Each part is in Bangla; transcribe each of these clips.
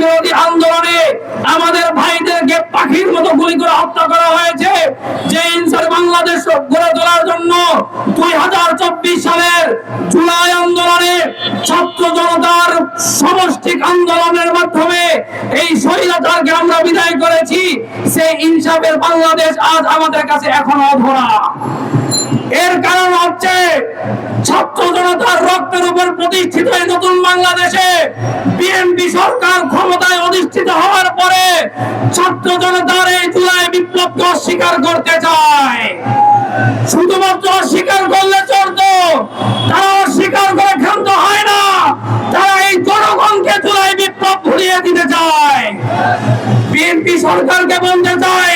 বিরোধী আন্দোলনে আমাদের ভাইদেরকে পাখির মতো গুলি করে হত্যা করা হয়েছে। যে ইনসাফ বাংলাদেশ গড়ে তোলার জন্য 2024 সালের জুলাই আন্দোলনে ছাত্র জনতার সমষ্টিক আন্দোলনের মাধ্যমে এই স্বৈরাচারকে আমরা বিদায় করেছি, সেই ইনসাফের বাংলাদেশ আজ আমাদের কাছে এখনো অধরা। এর কারণ হচ্ছে ছাত্র জনতার রক্তের উপর প্রতিষ্ঠিত এই নতুন বাংলাদেশে বিএনপি সরকার ক্ষমতায় অধিষ্ঠিত হওয়ার পরে ছাত্র জনতার এই জুলাই বিপ্লবকে অস্বীকার করতে চায়। শুধুমাত্র অস্বীকার করলে চলতো, তারা অস্বীকার করে ক্ষান্ত হয় না, তারা এই জনগণকে জুলাই বিপ্লব ভুলিয়ে দিতে চায়। বিএনপি সরকারকে বলতে চাই,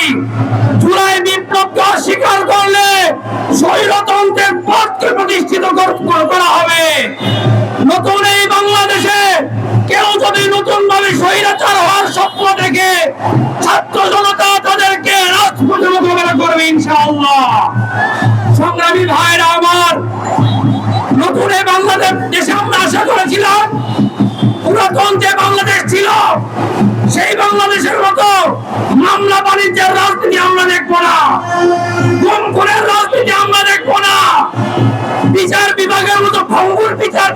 জুলাই বিপ্লবকে অস্বীকার করলে স্বৈরতন্ত্রের পথকে প্রতিষ্ঠিত করা হবে। নতুন এই বাংলাদেশে কেউ যদি নতুন ভাবে স্বৈরাচার হওয়ার স্বপ্ন দেখে, ছাত্র জনতা তাদেরকে রাজপথে মোকাবেলা করবে ইনশাআল্লাহ। সংগ্রামী ভাইরা আমার, নতুন এই বাংলাদেশে আমরা আশা করেছিলাম পুরাতন যে বাংলাদেশ ছিল সেই বাংলাদেশের মতো মামলা বাণিজ্যের রাজনীতি আমরা দেখবো না, গুম খুনের রাজনীতি আমরা দেখবো না, বিচার বিভাগের মতো ভঙ্গুর বিচার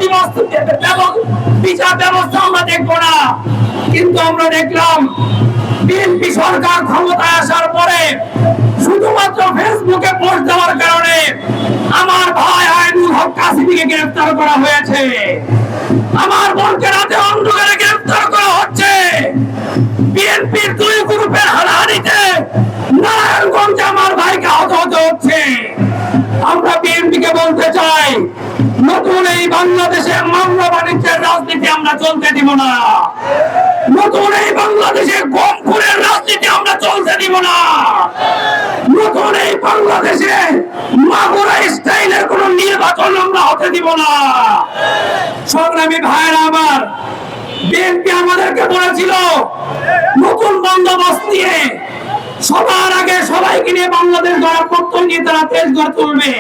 ব্যবস্থা আমরা দেখবো না। কিন্তু আমরা দেখলাম বিএনপি সরকার ক্ষমতায় আসার পরে শুধুমাত্র ফেসবুকে পোস্ট দেওয়ার কারণে আমার ভাই আইনুল হক কাসিমকে গ্রেফতার করা হয়েছে, আমার বোনকে রাতে অন্ধকারে গ্রেফতার করা হচ্ছে। বিএনপির দুই গ্রুপের হানাহানিতে নারায়ণগঞ্জে আমার ভাইকে আহত হতে হচ্ছে। আমরা বিএনপিকে বলতে চাই, নতুন এই বাংলাদেশে মামলা বাণিজ্যের রাজনীতি আমরা চলতে দিব না, নতুন এই বাংলাদেশে গম খুনের রাজনীতি আমরা চলতে দিব না, নতুন এই বাংলাদেশে মাগুরা স্টাইলের কোন নির্বাচন আমরা হতে দিব না। সংগ্রামী ভাইরা আমার, বিএনপি আমাদেরকে বলেছিল নতুন বন্দোবস্ত নিয়ে সবার আগে সবাইকে নিয়ে বাংলাদেশ গড়ার প্রত্যয় নিয়ে তারা দেশ গড়ে তুলবে।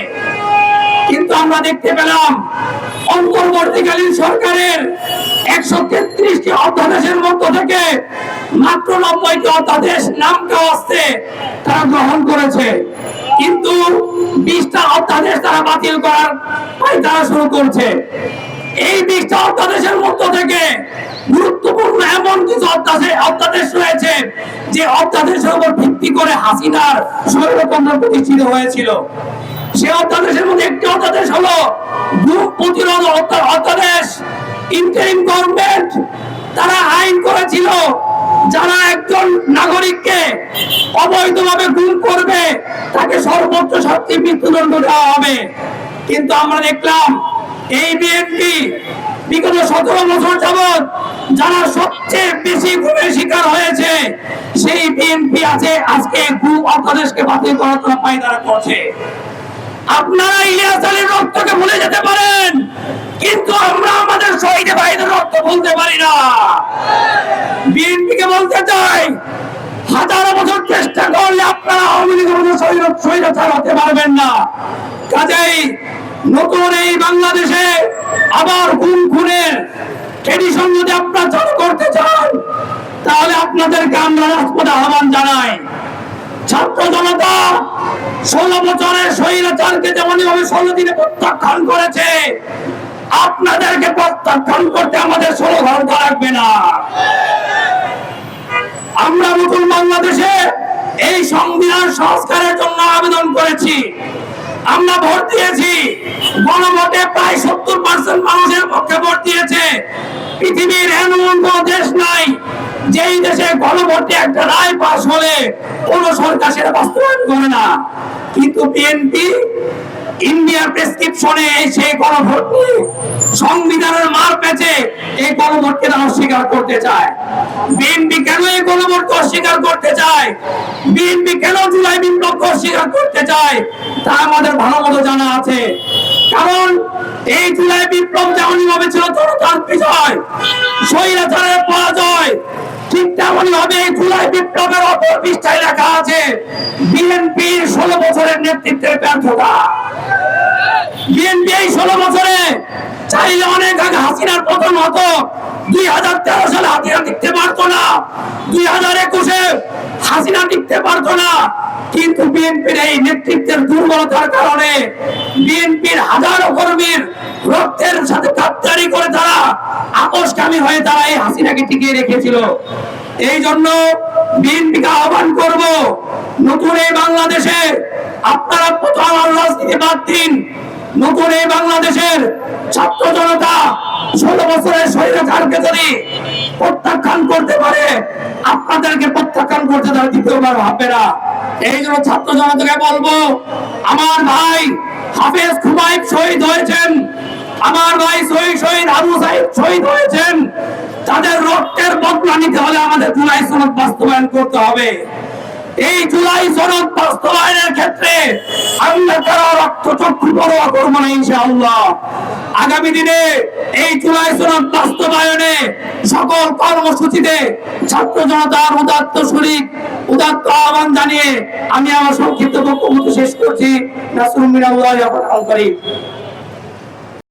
কিন্তু আমরা দেখতে পেলাম অন্তর্বর্তীকালীন সরকারের 133টি অধ্যাদেশের মধ্য থেকে মাত্র 90টি অধ্যাদেশ নাম কাওয়াস্তে তারা গ্রহণ করেছে, কিন্তু 20টা অধ্যাদেশ তারা বাতিল করার পায়তারা শুরু করছে। এই 20টা অধ্যাদেশের মধ্য থেকে গুরুত্বপূর্ণ এমন কিছু অধ্যাদেশ রয়েছে যে অধ্যাদেশের উপর ভিত্তি করে হাসিনার স্বৈরতন্ত্র প্রতিষ্ঠিত হয়েছিল। সেই অধ্যাদেশের মধ্যে একটি অধ্যাদেশ হলো গুম প্রতিরোধ অধ্যাদেশ। ইন্টারিম গভর্নমেন্ট তারা আইন করেছিল, যারা একজন নাগরিককে অবৈধভাবে গুম করবে তাকে সর্বোচ্চ শাস্তি মৃত্যুদণ্ড দেওয়া হবে। কিন্তু আমরা দেখলাম এই বিএনপি বিগত 17 বছর যাবৎ যারা সবচেয়ে বেশি গুমের শিকার হয়েছে সেই বিএনপি আছে আজকে গুম অধ্যাদেশকে বাতিল করার জন্য পায়তারা করছে। আপনারা ইলিয়াস আলীর রক্তকে ভুলে যেতে পারেন, কিন্তু আমরা আমাদের শহীদ ভাইদের রক্ত ভুলতে পারি না। বিএনপিকে বলতে চাই, হাজার বছর চেষ্টা করলে আপনারা আওয়ামী লীগের মতো স্বৈরাচার হতে পারবেন না। কাজেই নতুন এই বাংলাদেশে আবার গুম খুনের ট্রেডিশন যদি আপনারা চালু করতে চান, তাহলে আপনাদেরকে আমরা রাজপথে আহ্বান জানাই। ছাত্র জনতা 16 বছরের স্বৈরাচারকে যেমন 16 দিনে প্রত্যাখ্যান করেছে, আপনাদেরকে প্রত্যাখ্যান করতে আমাদের 16 ঘন্টা লাগবে না। আমরা নতুন বাংলাদেশে এই সংবিধান সংস্কারের জন্য আবেদন করেছি, আমরা ভোট দিয়েছি। গণভোটে প্রায় 70% মানুষের পক্ষে ভোট দিয়েছে। পৃথিবীর এমন কোন দেশ নাই যেই দেশে গণভোটে একটা রায় পাস হলে কোন সরকার সেটা বাস্তবায়ন করে না। কিন্তু বিএনপি ইন্ডিয়ার প্রেসক্রিপশনে সেই গণভোট সংবিধানের মার পেঁচে এই গণভোটকে তারা অস্বীকার করতে চায়। বিএনপি কেন এই গণভোটকে অস্বীকার করতে চায়, বিএনপি কেন জুলাই বিপ্লবকে অস্বীকার করতে চায় তা আমাদের ভালো মতো জানা আছে। কারণ এই জুলাই বিপ্লব যেমনই ভাবে ছিল জনতার বিজয়, স্বৈরাচারের পরাজয়, ঠিক তেমনই ভাবে এই জুলাই বিপ্লবের অপর পৃষ্ঠায় লেখা আছে বিএনপির 16 বছরের নেতৃত্বের ব্যর্থতা। বিএনপি এই 16 বছরে চাইলে অনেক আগে হাসিনার পতন হতো, 2013 সালে হাসিনা দিতে পারতো বিএনপির এই নেতৃত্বের দুর্বলতার কারণে বিএনপির হাজারো কর্মীর রক্তের সাথে গাদ্দারি করে তারা আপোষকামী হয়ে তারা এই হাসিনাকে টিকিয়ে রেখেছিল। এই জন্য বিএনপিকে আহ্বান করব, নতুন এই বাংলাদেশে আপনারা প্রথম রাজনীতি বাদ দিন। নতুন এই বাংলাদেশের ছাত্র জনতা 16 বছরের স্বৈরাচারকে যদি প্রত্যাখ্যান করতে পারে, আপনাদেরকে প্রত্যাখ্যান করতে তারা দ্বিতীয়বার হবে না। এই জন্য ছাত্র জনতাকে বলবো, আমার ভাই হাফেজ খুবাইব শহীদ হয়েছেন, আমার ভাই শহীদ আবু সাইদ শহীদ হয়েছেন, তাদের রক্তের বদলা নিতে হলে আমাদের জুলাই সনদ বাস্তবায়ন করতে হবে। এই জুলাই সনদ বাস্তবায়নের ক্ষেত্রে আমরা কারো রক্তচক্ষু পরোয়া করবো না ইনশাআল্লাহ। আগামী দিনে এই জুলাই সনদ বাস্তবায়নে সকল কর্মসূচিতে ছাত্র জনতার উদাত্ত আহ্বান জানিয়ে আমি আমার সংক্ষিপ্ত বক্তব্য শেষ করছি। নাসরুল মিনাল্লাহি ওয়া বারাকাতুহু।